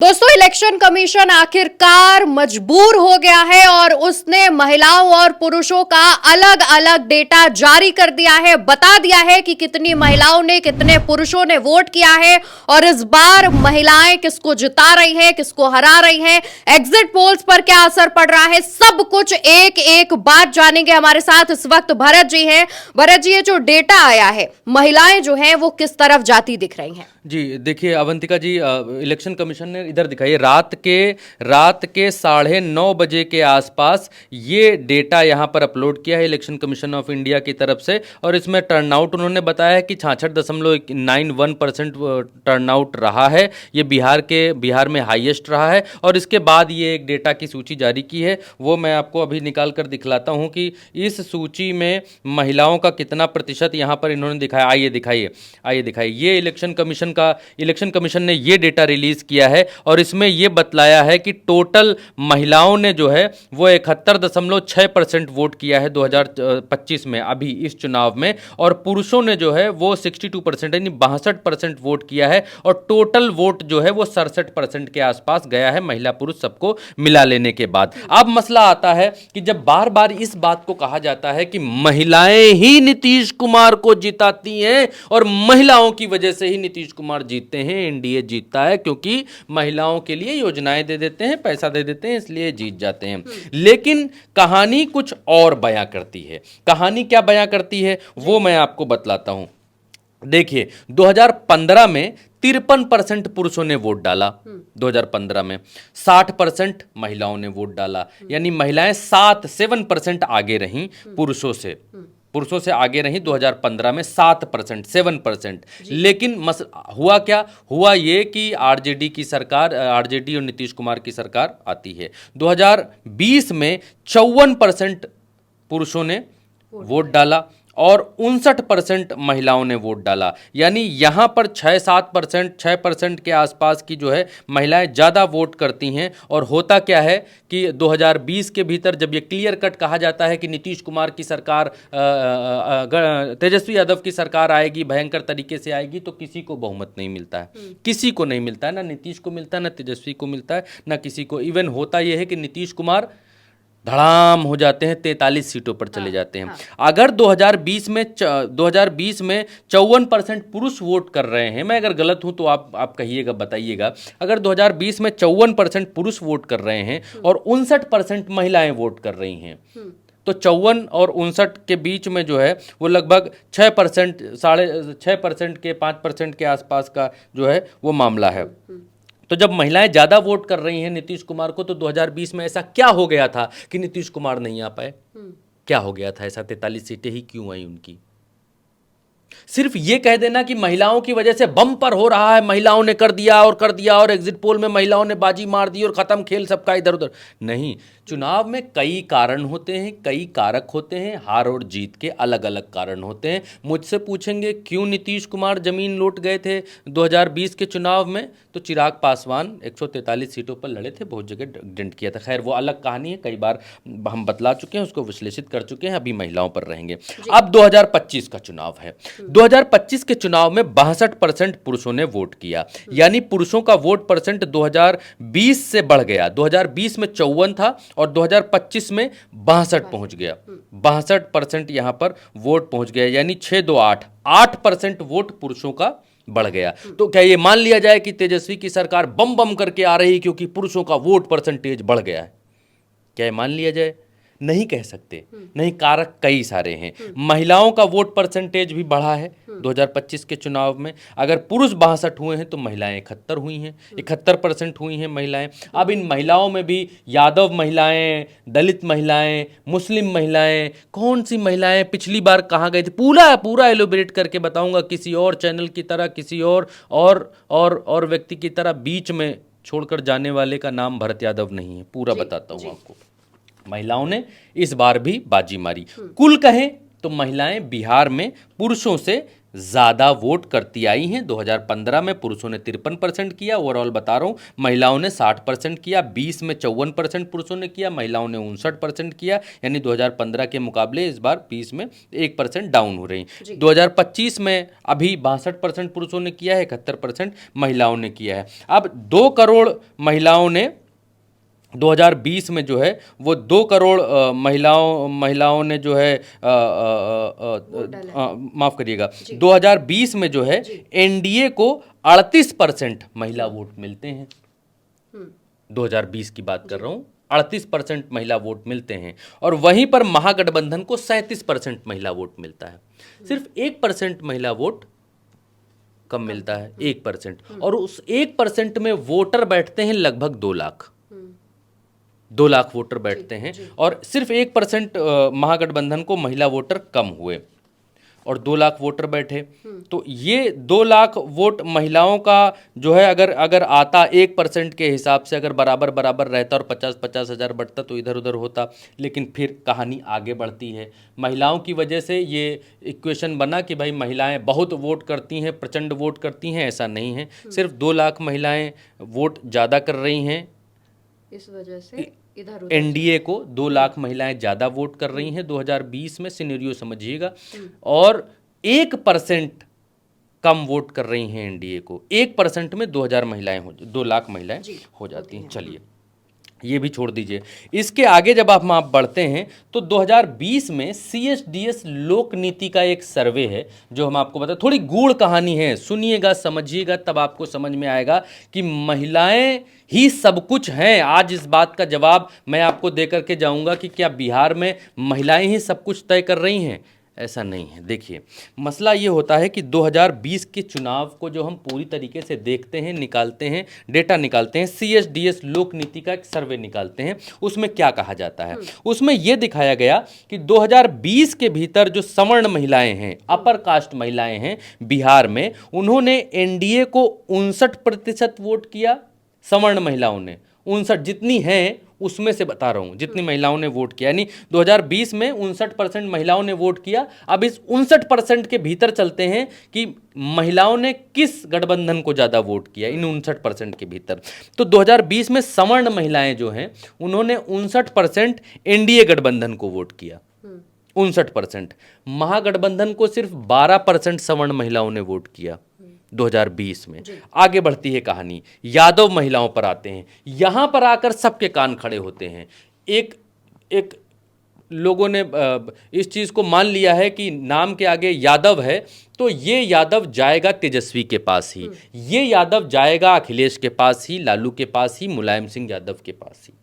दोस्तों, election commission आखिरकार मजबूर हो गया है और उसने महिलाओं और पुरुषों का अलग अलग डेटा जारी कर दिया है। बता दिया है कि कितनी महिलाओं ने, कितने पुरुषों ने वोट किया है और इस बार महिलाएं किसको जिता रही हैं, किसको हरा रही हैं, एग्जिट पोल्स पर क्या असर पड़ रहा है, सब कुछ एक एक बात जानेंगे। हमारे साथ इस वक्त भरत जी हैं। भरत जी, ये जो डेटा आया है, महिलाएं जो हैं वो किस तरफ जाती दिख रही हैं? जी देखिए अवंतिका जी, इलेक्शन कमीशन ने इधर दिखाई रात के 9:30 बजे के आसपास ये डेटा यहाँ पर अपलोड किया है इलेक्शन कमीशन ऑफ इंडिया की तरफ से। और इसमें टर्नआउट उन्होंने बताया है कि 66.91% टर्नआउट रहा है। ये बिहार में हाईएस्ट रहा है। और इसके बाद ये एक डेटा की सूची जारी की है, वो मैं आपको अभी निकाल कर दिखलाता हूँ कि इस सूची में महिलाओं का कितना प्रतिशत यहाँ पर इन्होंने दिखाया। आइए दिखाइए ये इलेक्शन कमीशन ने ये डेटा रिलीज किया है और इसमें ये बतलाया है कि टोटल महिलाओं ने जो है वो 71.6% वोट किया है 2025 में, अभी इस चुनाव में। और पुरुषों ने जो है वो 62% यानी 62% वोट किया है। और टोटल वोट जो है वो 67% के आसपास गया है, महिला पुरुष सबको मिला लेने के बाद। अब मसला आता है कि जब बार बार इस बात को कहा जाता है कि महिलाएं ही नीतीश कुमार को जिताती हैं और महिलाओं की वजह से ही नीतीश कुमार जीतते हैं, एनडीए जीतता है, क्योंकि महिलाओं के लिए योजनाएं दे देते हैं, पैसा दे देते हैं, इसलिए जीत जाते हैं। लेकिन कहानी कुछ और बयां करती है। कहानी क्या बयां करती है वो मैं आपको बतलाता हूं। देखिए 2015 में 53% पुरुषों ने वोट डाला, 2015 में 60% महिलाओं ने वोट डाला, यानी महिलाएं 7% आगे रहीं पुरुषों से आगे रही 2015 में 7% लेकिन हुआ क्या? हुआ ये कि आरजेडी और नीतीश कुमार की सरकार आती है। 2020 में 54% पुरुषों ने वोट डाला और 59% महिलाओं ने वोट डाला, यानी यहाँ पर 6% के आसपास की जो है महिलाएं ज़्यादा वोट करती हैं। और होता क्या है कि 2020 के भीतर जब ये क्लियर कट कहा जाता है कि नीतीश कुमार की सरकार, तेजस्वी यादव की सरकार आएगी, भयंकर तरीके से आएगी, तो किसी को बहुमत नहीं मिलता है, किसी को नहीं मिलता है, ना नीतीश को मिलता है, ना तेजस्वी को मिलता है, ना किसी को। इवन होता यह है कि नीतीश कुमार धड़ाम हो जाते हैं, 43 सीटों पर चले जाते हैं। अगर 2020 में 54% पुरुष वोट कर रहे हैं, मैं अगर गलत हूं तो आप कहिएगा, बताइएगा। अगर 2020 में 54% पुरुष वोट कर रहे हैं और 59% महिलाएं वोट कर रही हैं, तो 54 और 59 के बीच में जो है वो लगभग 6%, 6.5% के 5% के आसपास का जो है वो मामला है। तो जब महिलाएं ज़्यादा वोट कर रही हैं नीतीश कुमार को, तो 2020 में ऐसा क्या हो गया था कि नीतीश कुमार नहीं आ पाए? क्या हो गया था ऐसा? 43 सीटें ही क्यों आई उनकी? सिर्फ ये कह देना कि महिलाओं की वजह से बम्पर हो रहा है, महिलाओं ने कर दिया और एग्जिट पोल में महिलाओं ने बाजी मार दी और खत्म खेल सबका इधर उधर, नहीं। चुनाव में कई कारण होते हैं, कई कारक होते हैं, हार और जीत के अलग अलग कारण होते हैं। मुझसे पूछेंगे क्यों नीतीश कुमार जमीन लौट गए थे 2020 के चुनाव में, तो चिराग पासवान 143 सीटों पर लड़े थे, बहुत जगह डेंट किया था। खैर वो अलग कहानी है, कई बार हम बतला चुके हैं, उसको विश्लेषित कर चुके हैं, अभी महिलाओं पर रहेंगे। अब 2025 का चुनाव है। 2025 के चुनाव में 62% पुरुषों ने वोट किया, यानी पुरुषों का वोट परसेंट 2020 से बढ़ गया। 2020 में 54 था और 2025 में 62 पहुंच गया। 62% यहां पर वोट पहुंच गया, यानी 8% वोट पुरुषों का बढ़ गया। तो क्या ये मान लिया जाए कि तेजस्वी की सरकार बम बम करके आ रही क्योंकि पुरुषों का वोट परसेंटेज बढ़ गया है? क्या ये मान लिया जाए? नहीं कह सकते, नहीं, कारक कई सारे हैं। महिलाओं का वोट परसेंटेज भी बढ़ा है 2025 के चुनाव में। अगर पुरुष 62 हुए हैं तो महिलाएं 71 हुई हैं, 71% हुई हैं महिलाएं। अब इन महिलाओं में भी यादव महिलाएं, दलित महिलाएं, मुस्लिम महिलाएं, कौन सी महिलाएं पिछली बार कहाँ गई थी, पूरा एलोबरेट करके बताऊंगा, किसी और चैनल की तरह, किसी और व्यक्ति की तरह बीच में छोड़कर जाने वाले का नाम भरत यादव नहीं है, पूरा बताता हूँ आपको। महिलाओं ने इस बार भी बाजी मारी। कुल कहें तो महिलाएं बिहार में पुरुषों से ज़्यादा वोट करती आई हैं। 2015 में पुरुषों ने 53% किया, ओवरऑल बता रहा हूँ, महिलाओं ने 60% किया, 20 में 54% पुरुषों ने किया, महिलाओं ने 59% किया, यानी 2015 के मुकाबले इस बार 20 में 1% डाउन हो रही। 2025 में अभी 62% पुरुषों ने किया है, 71% महिलाओं ने किया है। अब 2 करोड़ महिलाओं ने 2020 में जो है वो 2 करोड़ महिलाओं ने जो है माफ करिएगा, 2020 में जो है एनडीए को 38% महिला वोट मिलते हैं। 2020 की बात कर रहा हूँ, 38% महिला वोट मिलते हैं, और वहीं पर महागठबंधन को 37% महिला वोट मिलता है। सिर्फ 1% महिला वोट कम मिलता है, 1%, और उस 1% में वोटर बैठते हैं लगभग 2 लाख, 2 लाख वोटर बैठते हैं, और सिर्फ 1% महागठबंधन को महिला वोटर कम हुए और 2 लाख वोटर बैठे। तो ये 2 लाख वोट महिलाओं का जो है अगर आता 1% के हिसाब से, अगर बराबर बराबर रहता और 50-50 हज़ार बढ़ता तो इधर उधर होता, लेकिन फिर कहानी आगे बढ़ती है। महिलाओं की वजह से ये इक्वेशन बना कि भाई महिलाएं बहुत वोट करती हैं, प्रचंड वोट करती हैं, ऐसा नहीं है। सिर्फ 2 लाख महिलाएं वोट ज़्यादा कर रही हैं, इस वजह से इधर एनडीए को 2 लाख महिलाएं ज़्यादा वोट कर रही हैं 2020 में, सिनेरियो समझिएगा, और 1% कम वोट कर रही हैं एनडीए को। 1% में 2 लाख महिलाएं हो जाती हैं। चलिए ये भी छोड़ दीजिए। इसके आगे जब आप बढ़ते हैं तो 2020 में सीएसडीएस लोक नीति का एक सर्वे है जो हम आपको बताते, थोड़ी गूढ़ कहानी है, सुनिएगा समझिएगा, तब आपको समझ में आएगा कि महिलाएं ही सब कुछ हैं। आज इस बात का जवाब मैं आपको दे करके जाऊंगा कि क्या बिहार में महिलाएं ही सब कुछ तय कर रही हैं, ऐसा नहीं है। देखिए मसला ये होता है कि 2020 के चुनाव को जो हम पूरी तरीके से देखते हैं, निकालते हैं, डेटा निकालते हैं, सीएसडीएस लोक नीति का एक सर्वे निकालते हैं, उसमें क्या कहा जाता है, उसमें यह दिखाया गया कि 2020 के भीतर जो सवर्ण महिलाएं हैं, अपर कास्ट महिलाएं हैं बिहार में, उन्होंने एनडीए को 59% वोट किया। सवर्ण महिलाओं ने 59, जितनी हैं उसमें से बता रहा हूं, जितनी महिलाओं ने वोट किया, यानी 2020 में 59% महिलाओं ने वोट किया। अब इस 59% के भीतर चलते हैं कि महिलाओं ने किस गठबंधन को ज़्यादा वोट किया इन 59% के भीतर। तो 2020 में सवर्ण महिलाएं जो हैं उन्होंने 59% एनडीए गठबंधन को वोट किया, 59%। महागठबंधन को सिर्फ 12% सवर्ण महिलाओं ने वोट किया 2020 में। आगे बढ़ती है कहानी, यादव महिलाओं पर आते हैं। यहां पर आकर सबके कान खड़े होते हैं। एक लोगों ने इस चीज को मान लिया है कि नाम के आगे यादव है तो ये यादव जाएगा तेजस्वी के पास ही, ये यादव जाएगा अखिलेश के पास ही, लालू के पास ही, मुलायम सिंह यादव के पास ही।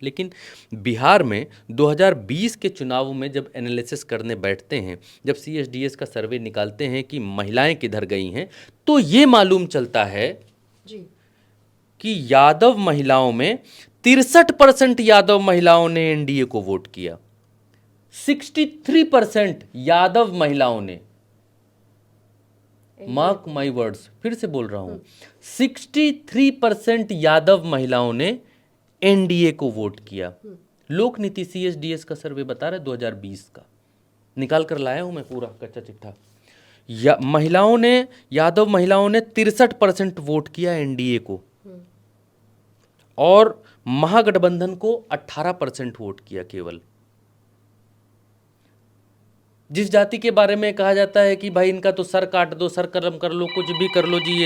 लेकिन बिहार में 2020 के चुनाव में जब एनालिसिस करने बैठते हैं, जब सीएसडीएस का सर्वे निकालते हैं कि महिलाएं किधर गई हैं, तो ये मालूम चलता है कि यादव महिलाओं में 63% यादव महिलाओं ने एनडीए को वोट किया। 63% यादव महिलाओं ने, मार्क माई वर्ड्स, फिर से बोल रहा हूं, 63% यादव महिलाओं ने एनडीए को वोट किया। लोक नीति सीएसडीएस का सर्वे बता रहा है 2020 का, निकाल कर लाया हूं मैं पूरा कच्चा चिट्ठा। यादव महिलाओं ने 63% वोट किया एनडीए को, और महागठबंधन को 18% वोट किया केवल। जिस जाति के बारे में कहा जाता है कि भाई इनका तो सर काट दो, सर कर्म कर लो, कुछ भी कर लो जी,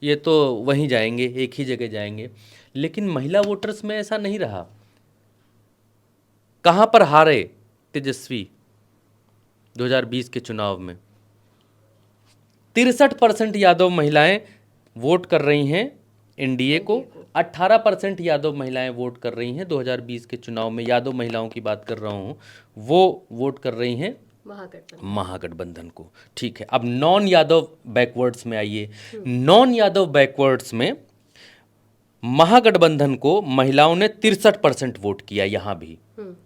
ये तो वहीं जाएंगे, एक ही जगह जाएंगे। लेकिन महिला वोटर्स में ऐसा नहीं रहा। कहां पर हारे तेजस्वी 2020 के चुनाव में? 63% यादव महिलाएं वोट कर रही हैं एनडीए को, 18% यादव महिलाएं वोट कर रही हैं 2020 के चुनाव में। यादव महिलाओं की बात कर रहा हूं, वो वोट कर रही हैं महागठबंधन को। ठीक है, अब नॉन यादव बैकवर्ड्स में आइए। नॉन यादव बैकवर्ड्स में महागठबंधन को महिलाओं ने 63% वोट किया। यहां भी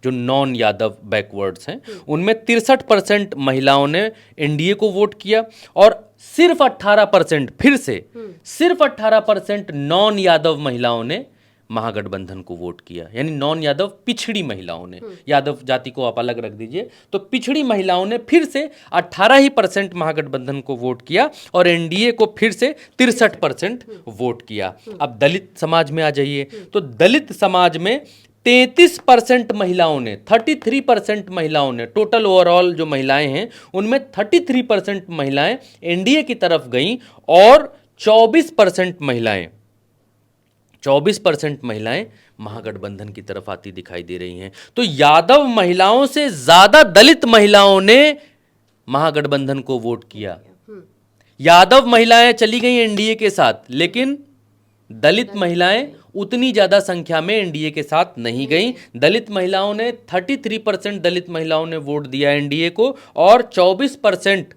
जो नॉन यादव बैकवर्ड्स हैं उनमें 63% महिलाओं ने एनडीए को वोट किया, और सिर्फ 18%, फिर से सिर्फ 18% नॉन यादव महिलाओं ने महागठबंधन को वोट किया, यानी नॉन यादव पिछड़ी महिलाओं ने, यादव जाति को आप अलग रख दीजिए, तो पिछड़ी महिलाओं ने फिर से 18% महागठबंधन को वोट किया और एनडीए को फिर से 63% वोट किया। अब दलित समाज में आ जाइए, तो दलित समाज में 33% महिलाओं ने, 33% महिलाओं ने, टोटल ओवरऑल जो महिलाएं हैं उनमें 33% महिलाएं एनडीए की तरफ गईं और 24% महिलाएं महागठबंधन की तरफ आती दिखाई दे रही हैं। तो यादव महिलाओं से ज्यादा दलित महिलाओं ने महागठबंधन को वोट किया। यादव महिलाएं चली गई एनडीए के साथ, लेकिन दलित महिलाएं उतनी ज्यादा संख्या में एनडीए के साथ नहीं गई। दलित महिलाओं ने 33% दलित महिलाओं ने वोट दिया एनडीए को और 24%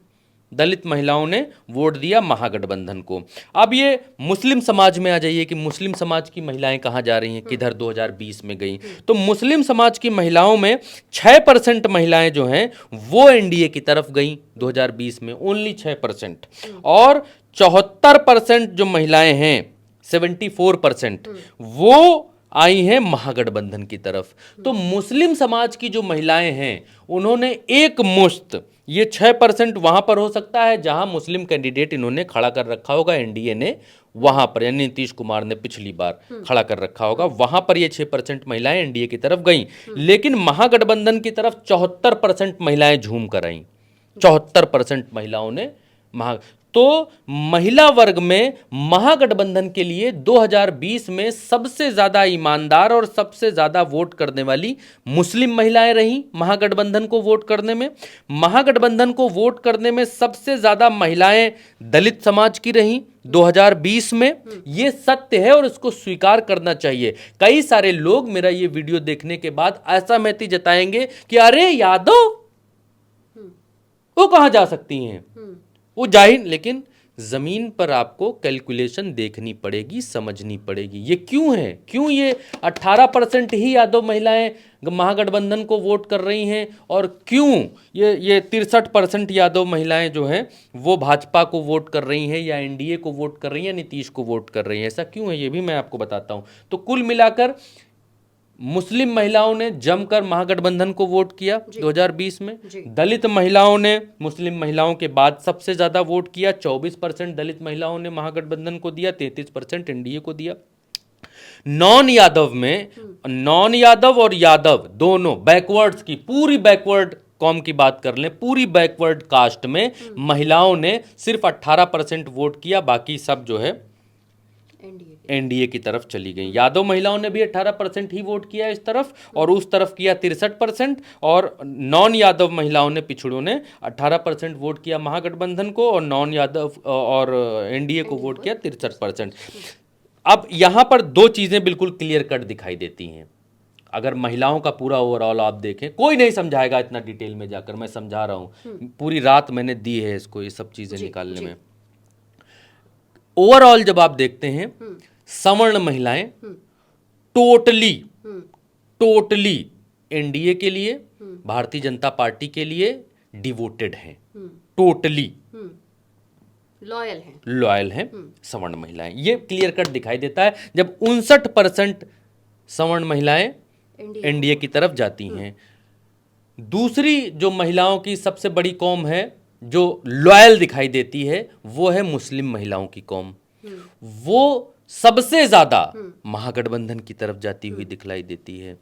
दलित महिलाओं ने वोट दिया महागठबंधन को। अब ये मुस्लिम समाज में आ जाइए कि मुस्लिम समाज की महिलाएं कहां जा रही हैं, किधर 2020 में गई। तो मुस्लिम समाज की महिलाओं में 6% महिलाएं जो हैं वो एनडीए की तरफ गई 2020 में, ओनली 6%। और 74% जो महिलाएं हैं, 74% वो आई हैं महागठबंधन की तरफ। तो मुस्लिम समाज की जो महिलाएं हैं उन्होंने एक मुश्त, ये 6% वहां पर हो सकता है जहां मुस्लिम कैंडिडेट इन्होंने खड़ा कर रखा होगा एनडीए ने, वहां पर, यानी नीतीश कुमार ने पिछली बार खड़ा कर रखा होगा, वहां पर ये 6% महिलाएं एनडीए की तरफ गईं। लेकिन महागठबंधन की तरफ 74% महिलाएं झूम कर आईं, 74% महिलाओं ने तो महिला वर्ग में महागठबंधन के लिए 2020 में सबसे ज्यादा ईमानदार और सबसे ज्यादा वोट करने वाली मुस्लिम महिलाएं रहीं। महागठबंधन को वोट करने में, महागठबंधन को वोट करने में सबसे ज्यादा महिलाएं दलित समाज की रहीं 2020 में। यह सत्य है और इसको स्वीकार करना चाहिए। कई सारे लोग मेरा ये वीडियो देखने के बाद असहमति जताएंगे कि अरे यादव वो कहां जा सकती हैं, वो जाहिर, लेकिन जमीन पर आपको कैलकुलेशन देखनी पड़ेगी, समझनी पड़ेगी ये क्यों है, क्यों ये 18% ही यादव महिलाएं महागठबंधन को वोट कर रही हैं और क्यों ये 63% यादव महिलाएं जो हैं वो भाजपा को वोट कर रही हैं या एनडीए को वोट कर रही हैं या नीतीश को वोट कर रही हैं। ऐसा क्यों है ये भी मैं आपको बताता हूं। तो कुल मिलाकर मुस्लिम महिलाओं ने जमकर महागठबंधन को वोट किया 2020 में। दलित महिलाओं ने मुस्लिम महिलाओं के बाद सबसे ज्यादा वोट किया, 24% दलित महिलाओं ने महागठबंधन को दिया, 33% एनडीए को दिया। नॉन यादव में, नॉन यादव और यादव दोनों बैकवर्ड्स की, पूरी बैकवर्ड कॉम की बात कर लें, पूरी बैकवर्ड कास्ट में महिलाओं ने सिर्फ 18% वोट किया, बाकी सब जो है एनडीए की तरफ चली गई। यादव महिलाओं ने भी 18% ही वोट किया इस तरफ और उस तरफ किया 63%, और नॉन यादव महिलाओं ने, पिछड़ों ने 18% वोट किया महागठबंधन को और नॉन यादव और एनडीए को वोट किया 63%। अब यहां पर दो चीजें बिल्कुल क्लियर कट दिखाई देती हैं। अगर महिलाओं का पूरा ओवरऑल आप देखें, कोई नहीं समझाएगा इतना डिटेल में जाकर, मैं समझा रहा हूं, पूरी रात मैंने दी है इसको, ये सब चीजें निकालने में। ओवरऑल जब आप देखते हैं, सवर्ण महिलाएं टोटली एनडीए के लिए, भारतीय जनता पार्टी के लिए डिवोटेड हैं, टोटली लॉयल हैं सवर्ण महिलाएं। ये क्लियर कट दिखाई देता है जब 59% सवर्ण महिलाएं एनडीए की तरफ जाती हैं। दूसरी जो महिलाओं की सबसे बड़ी कौम है जो लॉयल दिखाई देती है, वो है मुस्लिम महिलाओं की कौम। वो सबसे ज्यादा महागठबंधन की तरफ जाती हुई दिखलाई देती है।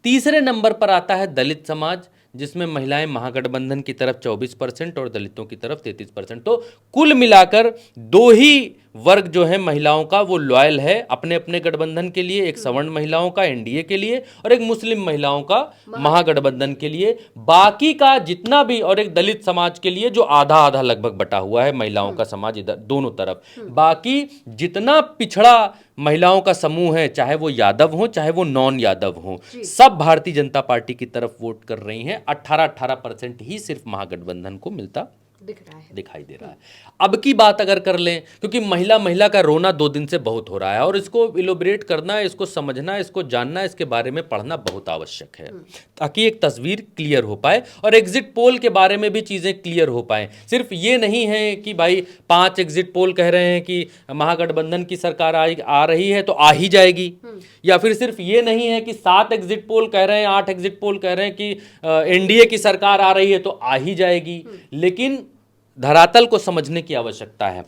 तीसरे नंबर पर आता है दलित समाज, जिसमें महिलाएं महागठबंधन की तरफ 24% और दलितों की तरफ 33%। तो कुल मिलाकर दो ही वर्ग जो है महिलाओं का वो लॉयल है अपने अपने गठबंधन के लिए, एक सवर्ण महिलाओं का एनडीए के लिए और एक मुस्लिम महिलाओं का महागठबंधन के लिए। बाकी का जितना भी, और एक दलित समाज के लिए जो आधा आधा लगभग बटा हुआ है महिलाओं का समाज इधर दोनों तरफ। बाकी जितना पिछड़ा महिलाओं का समूह है, चाहे वो यादव हो चाहे वो नॉन यादव हो, सब भारतीय जनता पार्टी की तरफ वोट कर रही हैं। 18% ही सिर्फ महागठबंधन को मिलता दिखाई दे रहा है। अब की बात अगर कर लें, क्योंकि महिला का रोना 2 दिन से बहुत हो रहा है और इसको इलोबरेट करना, इसको समझना, इसको जानना, इसके बारे में पढ़ना बहुत आवश्यक है ताकि एक तस्वीर क्लियर हो पाए और एग्जिट पोल के बारे में भी चीजें क्लियर हो पाए। सिर्फ ये नहीं है कि भाई 5 एग्जिट पोल कह रहे हैं कि महागठबंधन की सरकार आ रही है तो आ ही जाएगी, या फिर सिर्फ ये नहीं है कि 7 एग्जिट पोल कह रहे हैं, 8 एग्जिट पोल कह रहे हैं कि एनडीए की सरकार आ रही है तो आ ही जाएगी, लेकिन धरातल को समझने की आवश्यकता है।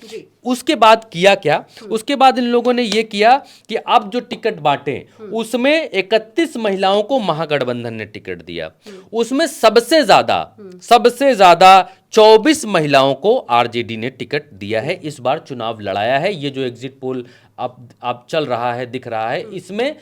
उसके बाद किया क्या? उसके बाद इन लोगों ने यह किया कि अब जो टिकट बांटे उसमें 31 महिलाओं को महागठबंधन ने टिकट दिया। उसमें सबसे ज्यादा 24 महिलाओं को आरजेडी ने टिकट दिया है, इस बार चुनाव लड़ाया है। ये जो एग्जिट पोल अब चल रहा है, दिख रहा है, इसमें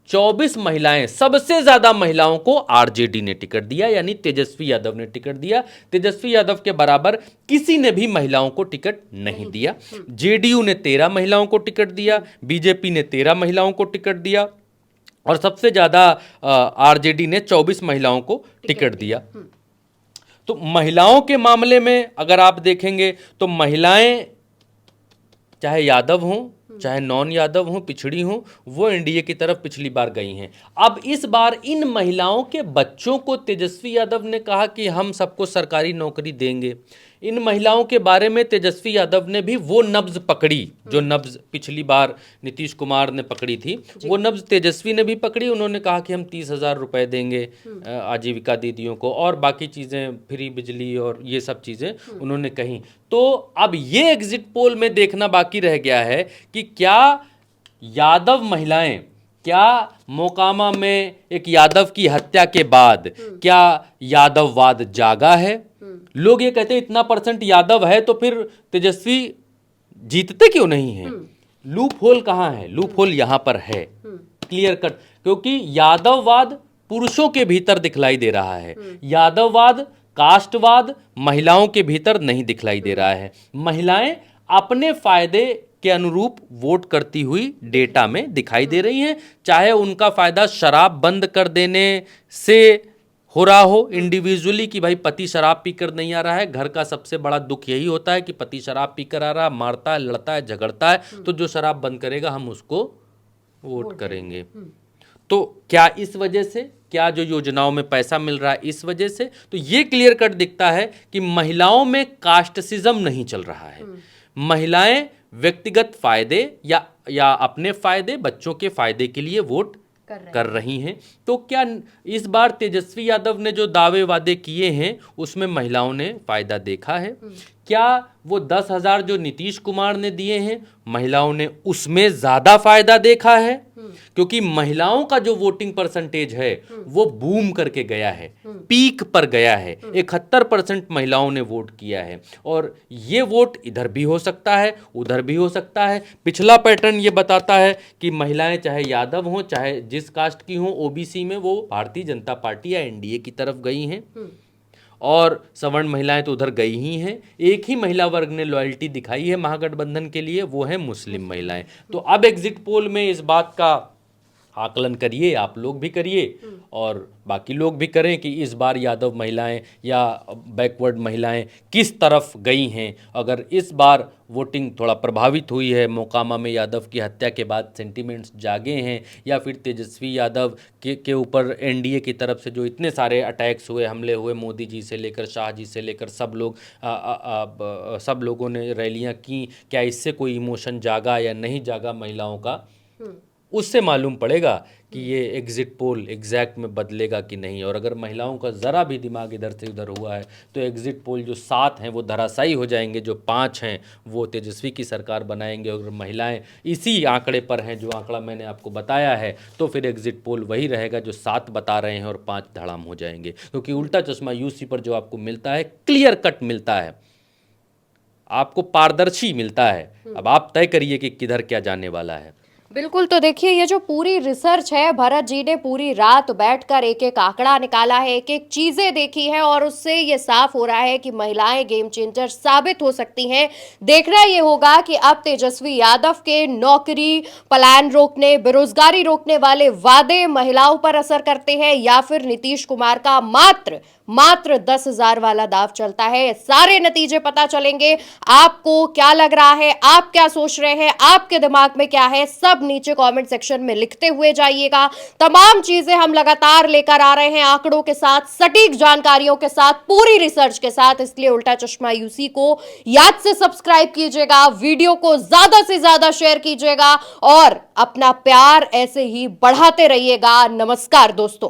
24 महिलाएं, सबसे ज्यादा महिलाओं को आरजेडी ने टिकट दिया, यानी तेजस्वी यादव ने टिकट दिया। तेजस्वी यादव के बराबर किसी ने भी महिलाओं को टिकट नहीं दिया। जेडीयू ने 13 महिलाओं को टिकट दिया, बीजेपी ने 13 महिलाओं को टिकट दिया और सबसे ज्यादा आरजेडी ने 24 महिलाओं को टिकट दिया। तो महिलाओं के मामले में अगर आप देखेंगे तो महिलाएं चाहे यादव हों चाहे नॉन यादव हों, पिछड़ी हों, वो एनडीए की तरफ पिछली बार गई हैं। अब इस बार इन महिलाओं के बच्चों को तेजस्वी यादव ने कहा कि हम सबको सरकारी नौकरी देंगे। इन महिलाओं के बारे में तेजस्वी यादव ने भी वो नब्ज पकड़ी जो नब्ज पिछली बार नीतीश कुमार ने पकड़ी थी, वो नब्ज तेजस्वी ने भी पकड़ी। उन्होंने कहा कि हम 30,000 रुपए देंगे आजीविका दीदियों को और बाकी चीज़ें, फ्री बिजली और ये सब चीज़ें उन्होंने कही। तो अब ये एग्जिट पोल में देखना बाकी रह गया है कि क्या यादव महिलाएं, क्या मोकामा में एक यादव की हत्या के बाद क्या यादववाद जागा है? लोग ये कहते हैं इतना % यादव है तो फिर तेजस्वी जीतते क्यों नहीं है? लूप होल कहाँ है? लूप होल यहां पर है, क्लियर कट, क्योंकि यादववाद पुरुषों के भीतर दिखलाई दे रहा है, यादववाद, कास्टवाद महिलाओं के भीतर नहीं दिखलाई दे रहा है। महिलाएं अपने फायदे के अनुरूप वोट करती हुई डेटा में दिखाई दे रही हैं, चाहे उनका फायदा शराब बंद कर देने से हो रहा हो इंडिविजुअली कि भाई पति शराब पीकर नहीं आ रहा है। घर का सबसे बड़ा दुख यही होता है कि पति शराब पीकर आ रहा है, मारता है, लड़ता है, झगड़ता है, तो जो शराब बंद करेगा हम उसको वोट करेंगे। तो क्या इस वजह से, क्या जो योजनाओं में पैसा मिल रहा है इस वजह से? तो ये क्लियर कट दिखता है कि महिलाओं में कास्टसिज्म नहीं चल रहा है। महिलाएं व्यक्तिगत फायदे या अपने फायदे, बच्चों के फायदे के लिए वोट कर रही हैं। तो क्या इस बार तेजस्वी यादव ने जो दावे वादे किए हैं उसमें महिलाओं ने फायदा देखा है? क्या वो 10,000 जो नीतीश कुमार ने दिए हैं महिलाओं ने उसमें ज्यादा फायदा देखा है? क्योंकि महिलाओं का जो वोटिंग परसेंटेज है वो बूम करके गया है, पीक पर गया है। 71% महिलाओं ने वोट किया है और ये वोट इधर भी हो सकता है, उधर भी हो सकता है। पिछला पैटर्न ये बताता है कि महिलाएं चाहे यादव हों, चाहे जिस कास्ट की हों, ओबीसी में, वो भारतीय जनता पार्टी या एनडीए की तरफ गई हैं और सवर्ण महिलाएं तो उधर गई ही हैं। एक ही महिला वर्ग ने लॉयल्टी दिखाई है महागठबंधन के लिए, वो है मुस्लिम महिलाएं। तो अब एग्जिट पोल में इस बात का आकलन करिए, आप लोग भी करिए और बाकी लोग भी करें कि इस बार यादव महिलाएं या बैकवर्ड महिलाएं किस तरफ गई हैं। अगर इस बार वोटिंग थोड़ा प्रभावित हुई है, मोकामा में यादव की हत्या के बाद सेंटिमेंट्स जागे हैं, या फिर तेजस्वी यादव के ऊपर एनडीए की तरफ से जो इतने सारे अटैक्स हुए, हमले हुए, मोदी जी से लेकर शाह जी से लेकर सब लोग सब लोगों ने रैलियां की, क्या इससे कोई इमोशन जागा या नहीं जागा महिलाओं का, उससे मालूम पड़ेगा कि ये एग्जिट पोल एग्जैक्ट में बदलेगा कि नहीं। और अगर महिलाओं का ज़रा भी दिमाग इधर से उधर हुआ है तो एग्जिट पोल जो 7 हैं वो धराशायी हो जाएंगे, जो 5 हैं वो तेजस्वी की सरकार बनाएंगे। और महिलाएं इसी आंकड़े पर हैं जो आंकड़ा मैंने आपको बताया है, तो फिर एग्जिट पोल वही रहेगा जो 7 बता रहे हैं और 5 धड़ाम हो जाएंगे। क्योंकि उल्टा चश्मा यूसी पर जो आपको मिलता है क्लियर कट मिलता है, आपको पारदर्शी मिलता है। अब आप तय करिए कि किधर क्या जाने वाला है। बिल्कुल। तो देखिए, ये जो पूरी रिसर्च है, भरत जी ने पूरी रात बैठकर एक एक आंकड़ा निकाला है, एक एक चीजें देखी है और उससे ये साफ हो रहा है कि महिलाएं गेम चेंजर साबित हो सकती हैं। देखना ये होगा कि अब तेजस्वी यादव के नौकरी पलायन रोकने, बेरोजगारी रोकने वाले वादे महिलाओं पर असर करते हैं या फिर नीतीश कुमार का मात्र मात्र 10,000 वाला दाव चलता है। सारे नतीजे पता चलेंगे। आपको क्या लग रहा है, आप क्या सोच रहे हैं, आपके दिमाग में क्या है, सब नीचे कमेंट सेक्शन में लिखते हुए जाइएगा। तमाम चीजें हम लगातार लेकर आ रहे हैं, आंकड़ों के साथ, सटीक जानकारियों के साथ, पूरी रिसर्च के साथ। इसलिए उल्टा चश्मा यूसी को याद से सब्सक्राइब कीजिएगा, वीडियो को ज्यादा से ज्यादा शेयर कीजिएगा और अपना प्यार ऐसे ही बढ़ाते रहिएगा। नमस्कार दोस्तों।